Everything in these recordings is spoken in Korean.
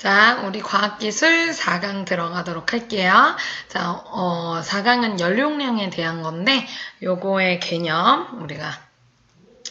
자, 우리 과학기술 4강 들어가도록 할게요. 자, 4강은 연료량에 대한 건데, 요거의 개념 우리가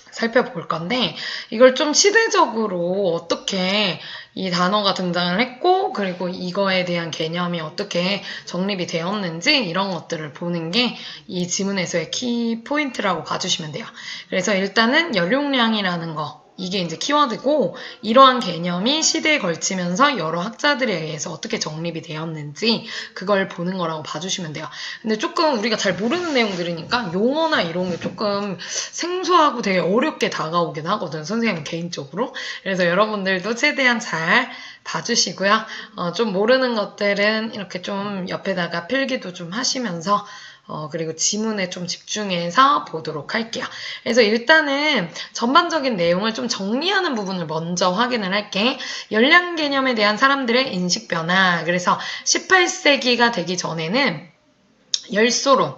살펴볼 건데, 이걸 좀 시대적으로 어떻게 이 단어가 등장을 했고, 그리고 이거에 대한 개념이 어떻게 정립이 되었는지, 이런 것들을 보는 게 이 지문에서의 키 포인트라고 봐주시면 돼요. 그래서 일단은 연료량이라는 거, 이게 이제 키워드고, 이러한 개념이 시대에 걸치면서 여러 학자들에 의해서 어떻게 정립이 되었는지 그걸 보는 거라고 봐주시면 돼요. 근데 조금 우리가 잘 모르는 내용들이니까 용어나 이런 게 조금 생소하고 되게 어렵게 다가오긴 하거든, 선생님 개인적으로. 그래서 여러분들도 최대한 잘 봐주시고요. 좀 모르는 것들은 이렇게 좀 옆에다가 필기도 좀 하시면서 그리고 지문에 좀 집중해서 보도록 할게요. 그래서 일단은 전반적인 내용을 좀 정리하는 부분을 먼저 확인을 할게. 연량 개념에 대한 사람들의 인식 변화. 그래서 18세기가 되기 전에는 열소론,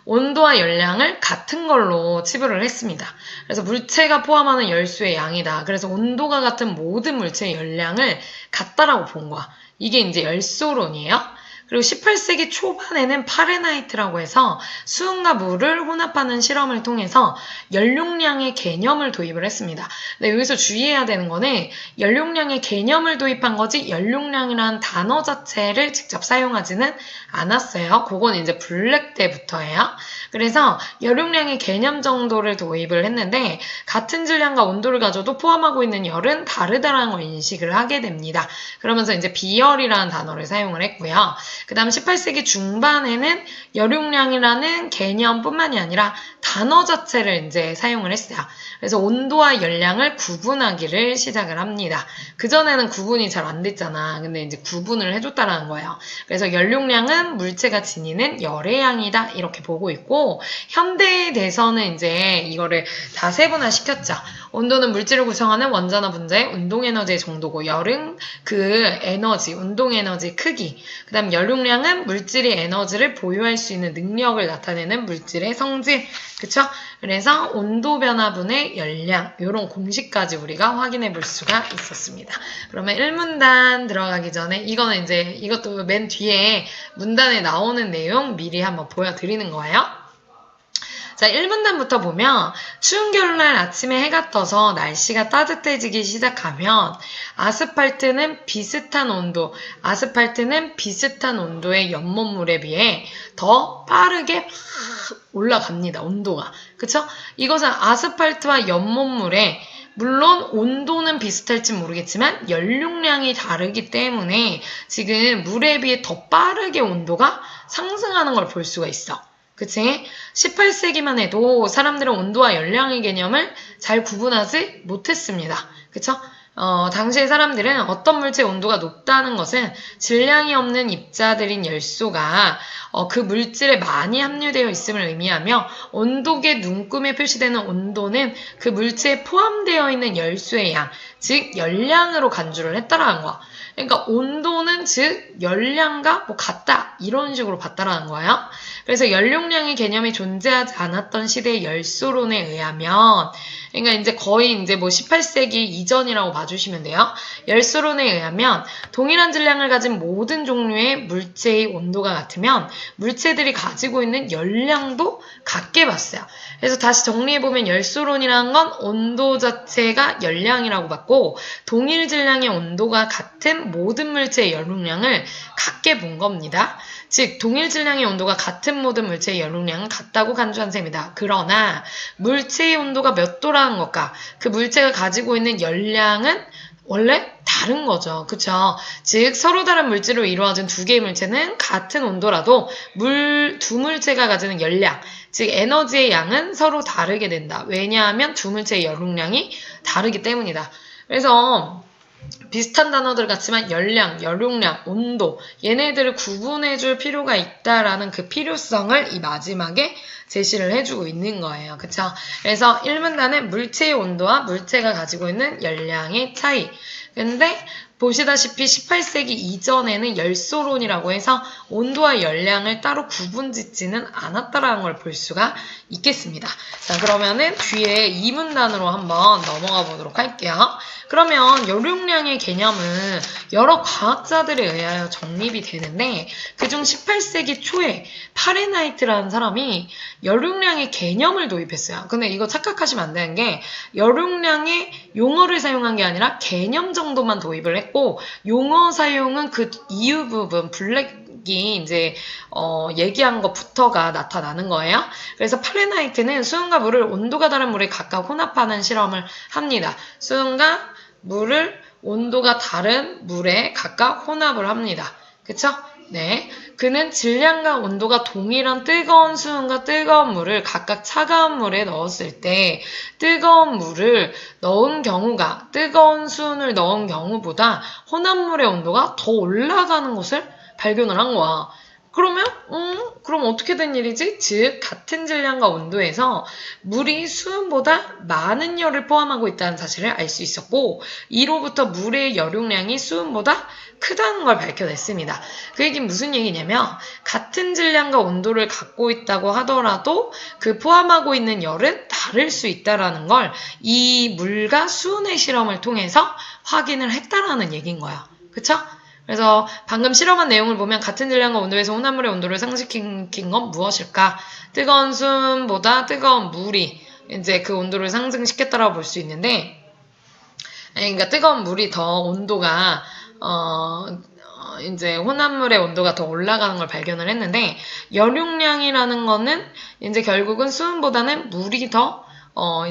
온도와 열량을 같은 걸로 치부를 했습니다. 그래서 물체가 포함하는 열수의 양이다. 그래서 온도가 같은 모든 물체의 열량을 같다라고 본 거야. 이게 이제 열소론이에요. 그리고 18세기 초반에는 파레나이트라고 해서 수은과 물을 혼합하는 실험을 통해서 연료량의 개념을 도입을 했습니다. 근데 여기서 주의해야 되는 거는 연료량의 개념을 도입한 거지 연료량이라는 단어 자체를 직접 사용하지는 않았어요. 그건 이제 블랙 때부터예요. 그래서 연료량의 개념 정도를 도입을 했는데 같은 질량과 온도를 가져도 포함하고 있는 열은 다르다라는 걸 인식을 하게 됩니다. 그러면서 이제 비열이라는 단어를 사용을 했고요. 그 다음 18세기 중반에는 연료량이라는 개념뿐만이 아니라 단어 자체를 이제 사용을 했어요. 그래서 온도와 열량을 구분하기를 시작을 합니다. 그전에는 구분이 잘 안 됐잖아. 근데 이제 구분을 해줬다라는 거예요. 그래서 연료량은 물체가 지니는 열의 양이다. 이렇게 보고 있고, 현대에 대해서는 이제 이거를 다 세분화시켰죠. 온도는 물질을 구성하는 원자나 분자의 운동에너지의 정도고, 열은 그 에너지, 운동에너지 크기, 그 다음 연료량은 물질이 에너지를 보유할 수 있는 능력을 나타내는 물질의 성질, 그쵸? 그래서 온도 변화분의 열량, 이런 공식까지 우리가 확인해 볼 수가 있었습니다. 그러면 1문단 들어가기 전에 이거는 이제 이것도 맨 뒤에 문단에 나오는 내용 미리 한번 보여드리는 거예요. 자, 1문단부터 보면 추운 겨울날 아침에 해가 떠서 날씨가 따뜻해지기 시작하면 아스팔트는 비슷한 온도의 연못물에 비해 더 빠르게 올라갑니다. 온도가. 그쵸? 이것은 아스팔트와 연못물에 물론 온도는 비슷할지 모르겠지만 연료량이 다르기 때문에 지금 물에 비해 더 빠르게 온도가 상승하는 걸 볼 수가 있어. 그치? 18세기만 해도 사람들은 온도와 열량의 개념을 잘 구분하지 못했습니다. 그쵸? 당시의 사람들은 어떤 물체의 온도가 높다는 것은 질량이 없는 입자들인 열소가 그 물질에 많이 함유되어 있음을 의미하며 온도계 눈금에 표시되는 온도는 그 물체에 포함되어 있는 열소의 양, 즉 열량으로 간주를 했다라는 거야. 그러니까 온도는 즉 열량과 뭐 같다 이런 식으로 봤다라는 거예요. 그래서 연료량의 개념이 존재하지 않았던 시대의 열소론에 의하면, 그러니까 이제 거의 이제 뭐 18세기 이전이라고 봐주시면 돼요. 열소론에 의하면 동일한 질량을 가진 모든 종류의 물체의 온도가 같으면 물체들이 가지고 있는 열량도 같게 봤어요. 그래서 다시 정리해보면 열소론이라는 건 온도 자체가 열량이라고 봤고, 동일 질량의 온도가 같은 모든 물체의 연료량을 같게 본 겁니다. 즉 동일 질량의 온도가 같은 모든 물체의 연료량은 같다고 간주한 셈이다. 그러나 물체의 온도가 몇 도라는 것과 그 물체가 가지고 있는 열량은 원래 다른 거죠. 그쵸? 즉 서로 다른 물질로 이루어진 두 개의 물체는 같은 온도라도 두 물체가 가지는 열량, 즉 에너지의 양은 서로 다르게 된다. 왜냐하면 두 물체의 연료량이 다르기 때문이다. 그래서 비슷한 단어들 같지만 열량, 연료량, 온도 얘네들을 구분해줄 필요가 있다라는 그 필요성을 이 마지막에 제시를 해주고 있는 거예요. 그쵸? 그래서 1문단은 물체의 온도와 물체가 가지고 있는 열량의 차이. 근데 보시다시피 18세기 이전에는 열소론이라고 해서 온도와 열량을 따로 구분짓지는 않았다라는 걸 볼 수가 있겠습니다. 자, 그러면은 뒤에 이 문단으로 한번 넘어가 보도록 할게요. 그러면 열용량의 개념은 여러 과학자들에 의하여 정립이 되는데 그중 18세기 초에 파레나이트라는 사람이 열용량의 개념을 도입했어요. 근데 이거 착각하시면 안 되는 게 열용량의 용어를 사용한 게 아니라 개념 정도만 도입을 했고 용어 사용은 그 이유 부분 블랙이 이제 얘기한 것부터가 나타나는 거예요. 그래서 파레나이트는 수은과 물을 온도가 다른 물에 각각 혼합하는 실험을 합니다. 수은과 물을 온도가 다른 물에 각각 혼합을 합니다. 그쵸? 네. 그는 질량과 온도가 동일한 뜨거운 수은과 뜨거운 물을 각각 차가운 물에 넣었을 때 뜨거운 물을 넣은 경우가 뜨거운 수은을 넣은 경우보다 혼합물의 온도가 더 올라가는 것을 발견을 한 거야. 그러면 그럼 어떻게 된 일이지? 즉 같은 질량과 온도에서 물이 수은보다 많은 열을 포함하고 있다는 사실을 알 수 있었고 이로부터 물의 열용량이 수은보다 크다는 걸 밝혀냈습니다. 그 얘기는 무슨 얘기냐면 같은 질량과 온도를 갖고 있다고 하더라도 그 포함하고 있는 열은 다를 수 있다는 걸 이 물과 수은의 실험을 통해서 확인을 했다라는 얘기인 거야. 그쵸? 그래서 방금 실험한 내용을 보면 같은 질량과 온도에서 혼합물의 온도를 상승시킨 건 무엇일까? 뜨거운 수은보다 뜨거운 물이 이제 그 온도를 상승시켰다라고 볼 수 있는데, 그러니까 뜨거운 물이 더 온도가 이제 혼합물의 온도가 더 올라가는 걸 발견을 했는데 열용량이라는 거는 이제 결국은 수은보다는 물이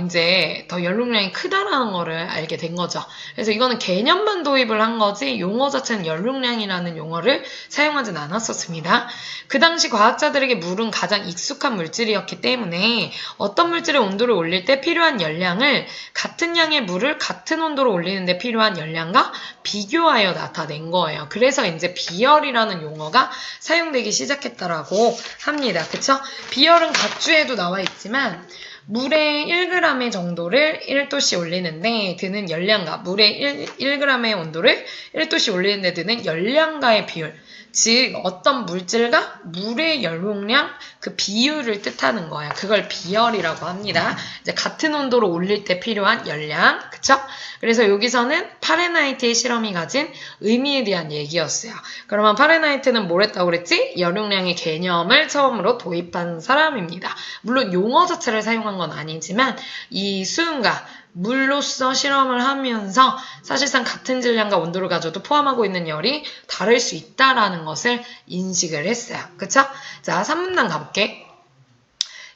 이제 더 열용량이 크다라는 거를 알게 된 거죠. 그래서 이거는 개념만 도입을 한 거지 용어 자체는 열용량이라는 용어를 사용하진 않았었습니다. 그 당시 과학자들에게 물은 가장 익숙한 물질이었기 때문에 어떤 물질의 온도를 올릴 때 필요한 열량을 같은 양의 물을 같은 온도로 올리는 데 필요한 열량과 비교하여 나타낸 거예요. 그래서 이제 비열이라는 용어가 사용되기 시작했다라고 합니다. 그쵸? 비열은 각주에도 나와 있지만 물의 1g의 정도를 1도씨 올리는데 드는 열량과 물의 1g의 온도를 1도씨 올리는데 드는 열량과의 비율, 즉 어떤 물질과 물의 열용량 그 비율을 뜻하는 거예요. 그걸 비열이라고 합니다. 이제 같은 온도로 올릴 때 필요한 열량, 그쵸? 그래서 여기서는 파레나이트의 실험이 가진 의미에 대한 얘기였어요. 그러면 파레나이트는 뭘 했다고 그랬지? 열용량의 개념을 처음으로 도입한 사람입니다. 물론 용어 자체를 사용한 건 아니지만 이 수은과 물로서 실험을 하면서 사실상 같은 질량과 온도를 가져도 포함하고 있는 열이 다를 수 있다라는 것을 인식을 했어요. 그쵸? 자, 3문단 가볼게.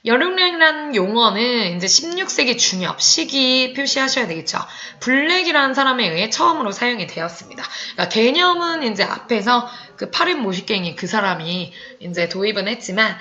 열용량이라는 용어는 이제 16세기 중엽 시기 표시하셔야 되겠죠. 블랙이라는 사람에 의해 처음으로 사용이 되었습니다. 그러니까 개념은 이제 앞에서 그 파린 모시갱이 그 사람이 이제 도입은 했지만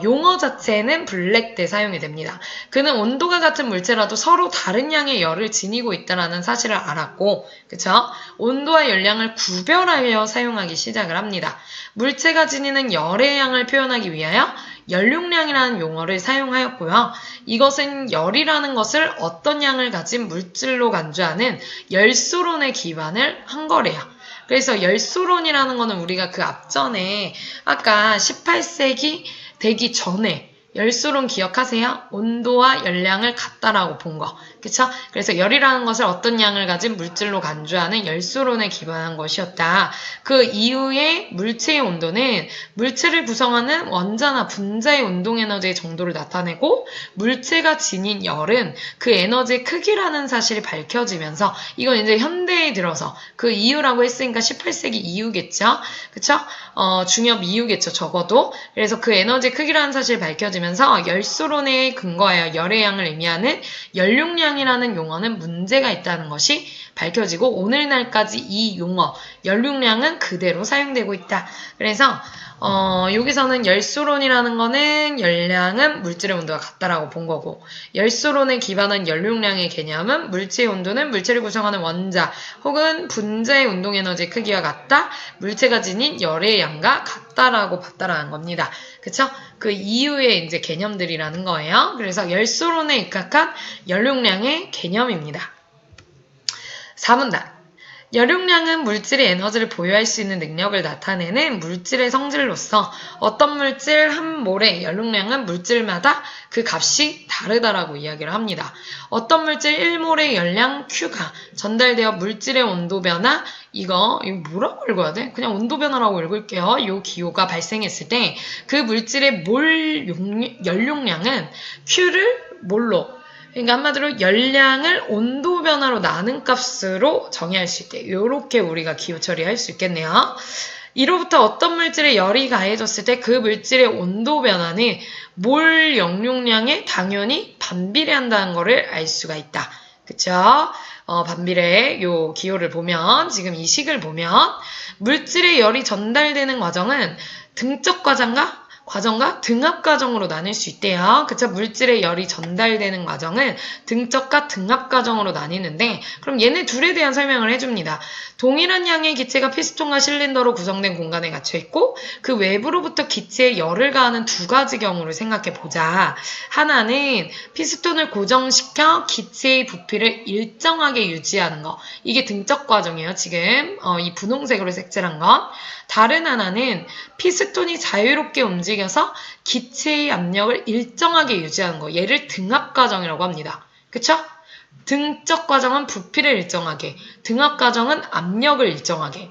용어 자체는 블랙 때 사용이 됩니다. 그는 온도가 같은 물체라도 서로 다른 양의 열을 지니고 있다는 사실을 알았고, 그쵸? 온도와 열량을 구별하여 사용하기 시작을 합니다. 물체가 지니는 열의 양을 표현하기 위하여 열용량이라는 용어를 사용하였고요. 이것은 열이라는 것을 어떤 양을 가진 물질로 간주하는 열소론에 기반을 한 거래요. 그래서 열소론이라는 거는 우리가 그 앞전에 아까 18세기 되기 전에 열소론 기억하세요? 온도와 열량을 같다라고 본 거. 그쵸? 그래서 열이라는 것을 어떤 양을 가진 물질로 간주하는 열소론에 기반한 것이었다. 그 이후에 물체의 온도는 물체를 구성하는 원자나 분자의 운동 에너지의 정도를 나타내고 물체가 지닌 열은 그 에너지의 크기라는 사실이 밝혀지면서 이건 이제 현대에 들어서 그 이후라고 했으니까 18세기 이후겠죠? 그쵸? 중엽 이후겠죠, 적어도. 그래서 그 에너지 크기라는 사실이 밝혀지면서 열소론에 근거하여 열의 양을 의미하는 열용량이라는 용어는 문제가 있다는 것이 밝혀지고 오늘날까지 이 용어 열용량은 그대로 사용되고 있다. 그래서 여기서는 열소론이라는 거는 열량은 물질의 온도가 같다라고 본 거고 열소론에 기반한 열용량의 개념은 물체의 온도는 물체를 구성하는 원자 혹은 분자의 운동 에너지의 크기와 같다. 물체가 지닌 열의 양과 같다라고 봤다라는 겁니다. 그쵸? 그 이후에 이제 개념들이라는 거예요. 그래서 열소론에 입각한 열용량의 개념입니다. 4문단. 열용량은 물질이 에너지를 보유할 수 있는 능력을 나타내는 물질의 성질로서 어떤 물질 한 몰의 열용량은 물질마다 그 값이 다르다라고 이야기를 합니다. 어떤 물질 1몰의 열량 Q가 전달되어 물질의 온도 변화, 이거 뭐라고 읽어야 돼? 그냥 온도 변화라고 읽을게요. 이 기호가 발생했을 때 그 물질의 몰 열용량은 Q를 몰로, 그러니까 한마디로 열량을 온도 변화로 나눈 값으로 정의할 수 있대. 이렇게 우리가 기호 처리할 수 있겠네요. 이로부터 어떤 물질에 열이 가해졌을 때 그 물질의 온도 변화는 몰 열용량에 당연히 반비례한다는 것을 알 수가 있다. 그쵸? 반비례 요 기호를 보면, 지금 이 식을 보면 물질의 열이 전달되는 과정은 등적 과정과 등압 과정으로 나눌 수 있대요. 그쵸? 물질의 열이 전달되는 과정은 등적과 등압 과정으로 나뉘는데, 그럼 얘네 둘에 대한 설명을 해줍니다. 동일한 양의 기체가 피스톤과 실린더로 구성된 공간에 갇혀 있고 그 외부로부터 기체에 열을 가하는 두 가지 경우를 생각해 보자. 하나는 피스톤을 고정시켜 기체의 부피를 일정하게 유지하는 거. 이게 등적 과정이에요. 지금 이 분홍색으로 색칠한 건. 다른 하나는 피스톤이 자유롭게 움직여서 기체의 압력을 일정하게 유지하는 거. 얘를 등압 과정이라고 합니다. 그쵸? 등적 과정은 부피를 일정하게, 등압 과정은 압력을 일정하게.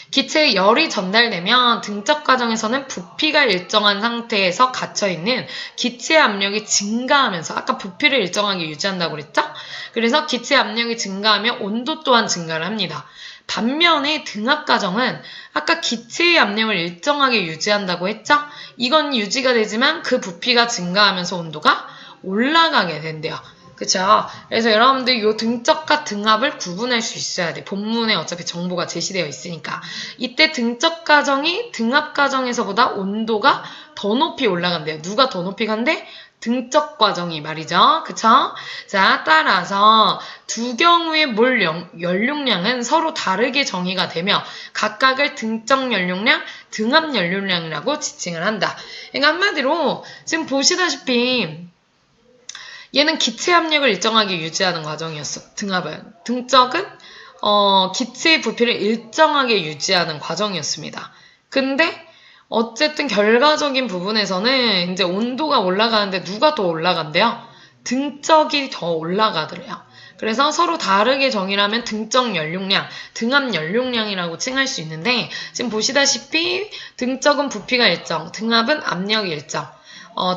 기체에 열이 전달되면 등적 과정에서는 부피가 일정한 상태에서 갇혀있는 기체의 압력이 증가하면서, 아까 부피를 일정하게 유지한다고 그랬죠? 그래서 기체의 압력이 증가하면 온도 또한 증가를 합니다. 반면에 등압 과정은 아까 기체의 압력을 일정하게 유지한다고 했죠? 이건 유지가 되지만 그 부피가 증가하면서 온도가 올라가게 된대요. 그쵸? 그래서 여러분들 이 등적과 등압을 구분할 수 있어야 돼. 본문에 어차피 정보가 제시되어 있으니까. 이때 등적 과정이 등압 과정에서보다 온도가 더 높이 올라간대요. 누가 더 높이 간대? 등적 과정이 말이죠. 그쵸? 자, 따라서 두 경우의 몰 연료량은 서로 다르게 정의가 되며 각각을 등적 연료량, 등압 연료량이라고 지칭을 한다. 그러니까 한마디로 지금 보시다시피 얘는 기체 압력을 일정하게 유지하는 과정이었어. 등압은. 등적은 기체의 부피를 일정하게 유지하는 과정이었습니다. 근데 어쨌든 결과적인 부분에서는 이제 온도가 올라가는데 누가 더 올라간대요? 등적이 더 올라가더래요. 그래서 서로 다르게 정의를 하면 등적 연료량, 등압 연료량이라고 칭할 수 있는데, 지금 보시다시피 등적은 부피가 일정, 등압은 압력이 일정.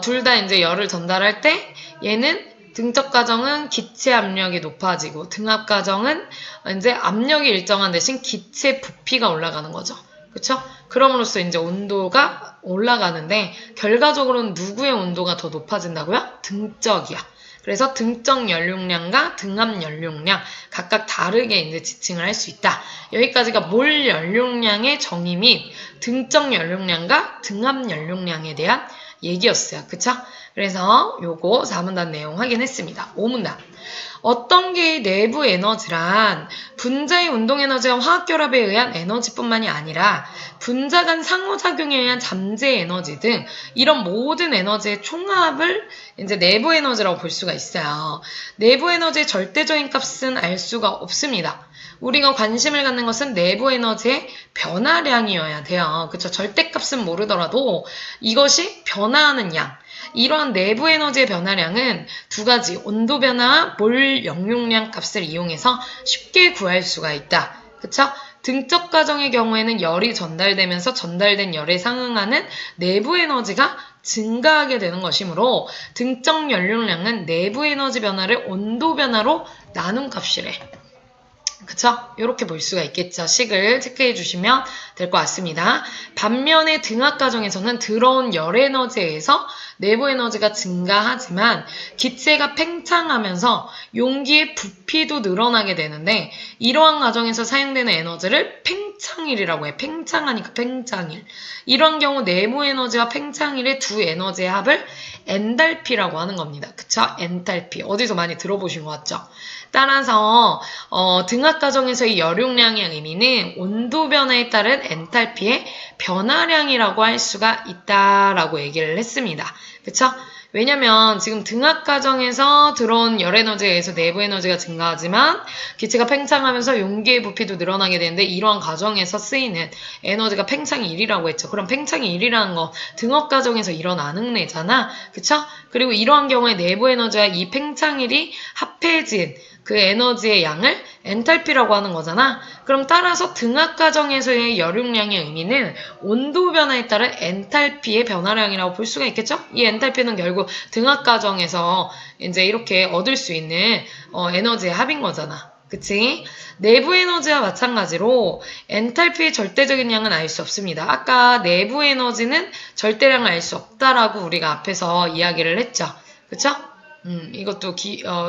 둘 다 이제 열을 전달할 때 얘는 등적 과정은 기체 압력이 높아지고 등압 과정은 이제 압력이 일정한 대신 기체 부피가 올라가는 거죠. 그쵸? 그럼으로써 이제 온도가 올라가는데 결과적으로는 누구의 온도가 더 높아진다고요? 등적이야. 그래서 등적 연료량과 등압 연료량 각각 다르게 이제 지칭을 할 수 있다. 여기까지가 몰 연료량의 정의 및 등적 연료량과 등압 연료량에 대한 얘기였어요. 그쵸? 그래서 요거 4문단 내용 확인했습니다. 5문단. 어떤 개의 내부 에너지란 분자의 운동에너지와 화학결합에 의한 에너지뿐만이 아니라 분자 간 상호작용에 의한 잠재 에너지 등 이런 모든 에너지의 총합을 이제 내부 에너지라고 볼 수가 있어요. 내부 에너지의 절대적인 값은 알 수가 없습니다. 우리가 관심을 갖는 것은 내부 에너지의 변화량이어야 돼요. 그쵸? 절대값은 모르더라도 이것이 변화하는 양. 이러한 내부 에너지의 변화량은 두 가지 온도 변화와 몰 연용량 값을 이용해서 쉽게 구할 수가 있다. 그쵸? 등적 과정의 경우에는 열이 전달되면서 전달된 열에 상응하는 내부 에너지가 증가하게 되는 것이므로 등적 연료량은 내부 에너지 변화를 온도 변화로 나눈 값이래. 그쵸? 이렇게 볼 수가 있겠죠. 식을 체크해 주시면 될 것 같습니다. 반면에 등압 과정에서는 들어온 열 에너지에 의해서 내부 에너지가 증가하지만 기체가 팽창하면서 용기의 부피도 늘어나게 되는데 이러한 과정에서 사용되는 에너지를 팽창일이라고 해. 팽창하니까 팽창일. 이런 경우 내부 에너지와 팽창일의 두 에너지의 합을 엔탈피라고 하는 겁니다. 그쵸? 엔탈피. 어디서 많이 들어보신 것 같죠? 따라서 등압 과정에서의 열용량의 의미는 온도 변화에 따른 엔탈피의 변화량이라고 할 수가 있다라고 얘기를 했습니다. 그쵸? 왜냐면 지금 등압 과정에서 들어온 열 에너지에 의해서 내부 에너지가 증가하지만 기체가 팽창하면서 용기의 부피도 늘어나게 되는데 이러한 과정에서 쓰이는 에너지가 팽창이 1이라고 했죠. 그럼 팽창이 1이라는 거 등압 과정에서 일어나는 애잖아. 그쵸? 그리고 이러한 경우에 내부 에너지와 이 팽창일이 합해진 그 에너지의 양을 엔탈피라고 하는 거잖아. 그럼 따라서 등압 과정에서의 열용량의 의미는 온도 변화에 따른 엔탈피의 변화량이라고 볼 수가 있겠죠? 이 엔탈피는 결국 등압 과정에서 이제 이렇게 얻을 수 있는 에너지의 합인 거잖아. 그치? 내부 에너지와 마찬가지로 엔탈피의 절대적인 양은 알 수 없습니다. 아까 내부 에너지는 절대량을 알 수 없다라고 우리가 앞에서 이야기를 했죠. 그쵸? 이것도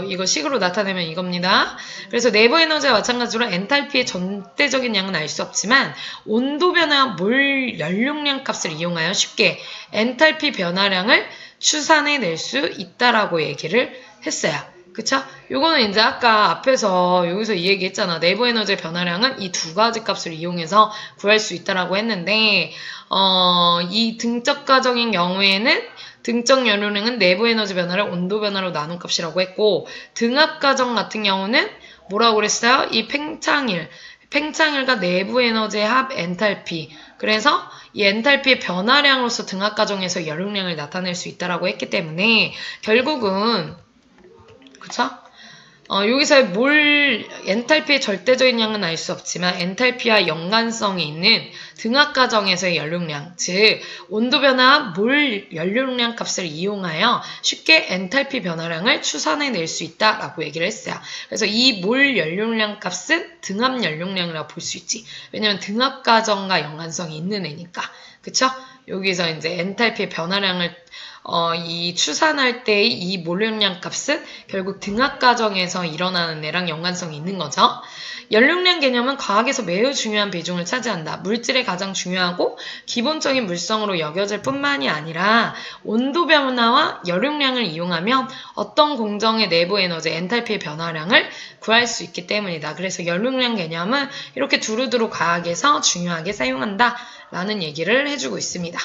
이거 식으로 나타내면 이겁니다. 그래서 내부 에너지와 마찬가지로 엔탈피의 절대적인 양은 알 수 없지만 온도 변화와 몰 연료량 값을 이용하여 쉽게 엔탈피 변화량을 추산해낼 수 있다라고 얘기를 했어요. 그쵸? 요거는 이제 아까 앞에서 여기서 이 얘기 했잖아. 내부 에너지의 변화량은 이 두 가지 값을 이용해서 구할 수 있다라고 했는데 이 등적 과정인 경우에는 등적 연료량은 내부 에너지 변화를 온도 변화로 나눈 값이라고 했고 등압 과정 같은 경우는 뭐라고 그랬어요? 이 팽창일과 내부 에너지의 합 엔탈피. 그래서 이 엔탈피의 변화량으로서 등압 과정에서 열용량을 나타낼 수 있다라고 했기 때문에 결국은 그쵸? 여기서 엔탈피의 절대적인 양은 알 수 없지만 엔탈피와 연관성이 있는 등압 과정에서의 연료량, 즉 온도 변화 몰 연료량 값을 이용하여 쉽게 엔탈피 변화량을 추산해낼 수 있다라고 얘기를 했어요. 그래서 이 몰 연료량 값은 등압 연료량이라고 볼 수 있지. 왜냐면 등압 과정과 연관성이 있는 애니까. 그쵸? 여기서 이제 엔탈피의 변화량을 이 추산할 때의 이 몰용량 값은 결국 등압 과정에서 일어나는 애랑 연관성이 있는 거죠. 연료량 개념은 과학에서 매우 중요한 비중을 차지한다. 물질의 가장 중요하고 기본적인 물성으로 여겨질 뿐만이 아니라 온도 변화와 연료량을 이용하면 어떤 공정의 내부 에너지 엔탈피의 변화량을 구할 수 있기 때문이다. 그래서 연료량 개념은 이렇게 두루두루 과학에서 중요하게 사용한다 라는 얘기를 해주고 있습니다.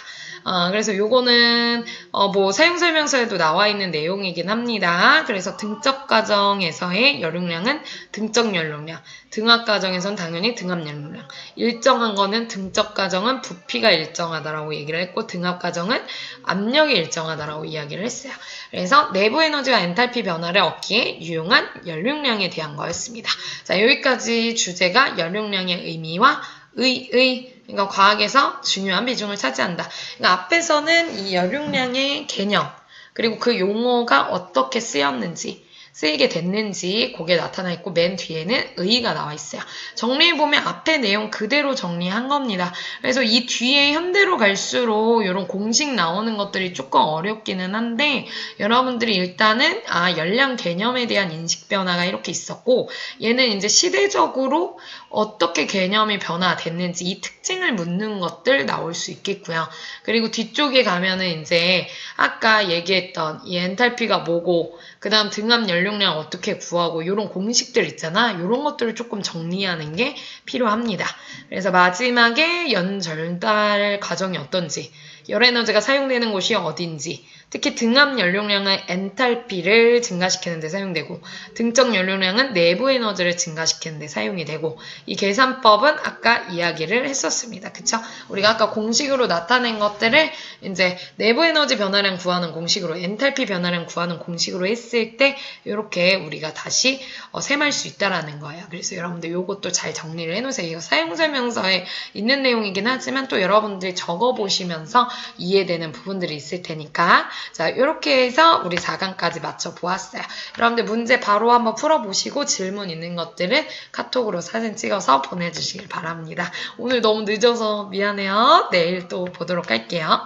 그래서 요거는 뭐 사용설명서에도 나와 있는 내용이긴 합니다. 그래서 등적 과정에서의 열용량은 등적 열용량, 등압 과정에선 당연히 등압 열용량, 일정한 거는 등적 과정은 부피가 일정하다라고 얘기를 했고 등압 과정은 압력이 일정하다라고 이야기를 했어요. 그래서 내부 에너지와 엔탈피 변화를 얻기에 유용한 열용량에 대한 거였습니다. 자, 여기까지 주제가 열용량의 의미와 그러니까 과학에서 중요한 비중을 차지한다. 그러니까 앞에서는 이 열용량의 개념, 그리고 그 용어가 어떻게 쓰이게 됐는지 그게 나타나 있고 맨 뒤에는 의의가 나와 있어요. 정리해보면 앞에 내용 그대로 정리한 겁니다. 그래서 이 뒤에 현대로 갈수록 이런 공식 나오는 것들이 조금 어렵기는 한데 여러분들이 일단은 열량 개념에 대한 인식 변화가 이렇게 있었고 얘는 이제 시대적으로 어떻게 개념이 변화됐는지 이 특징을 묻는 것들 나올 수 있겠고요. 그리고 뒤쪽에 가면은 이제 아까 얘기했던 이 엔탈피가 뭐고 그 다음 등압 연료량 어떻게 구하고 이런 공식들 있잖아. 이런 것들을 조금 정리하는 게 필요합니다. 그래서 마지막에 연절달 과정이 어떤지 열에너지가 사용되는 곳이 어딘지 특히 등압 연료량은 엔탈피를 증가시키는 데 사용되고 등적 연료량은 내부 에너지를 증가시키는 데 사용이 되고 이 계산법은 아까 이야기를 했었습니다. 그쵸? 우리가 아까 공식으로 나타낸 것들을 이제 내부 에너지 변화량 구하는 공식으로 엔탈피 변화량 구하는 공식으로 했을 때 이렇게 우리가 다시 셈할 수 있다라는 거예요. 그래서 여러분들 이것도 잘 정리를 해놓으세요. 이거 사용설명서에 있는 내용이긴 하지만 또 여러분들이 적어보시면서 이해되는 부분들이 있을 테니까 자, 이렇게 해서 우리 4강까지 맞춰보았어요. 여러분들 문제 바로 한번 풀어보시고 질문 있는 것들은 카톡으로 사진 찍어서 보내주시길 바랍니다. 오늘 너무 늦어서 미안해요. 내일 또 보도록 할게요.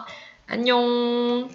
안녕.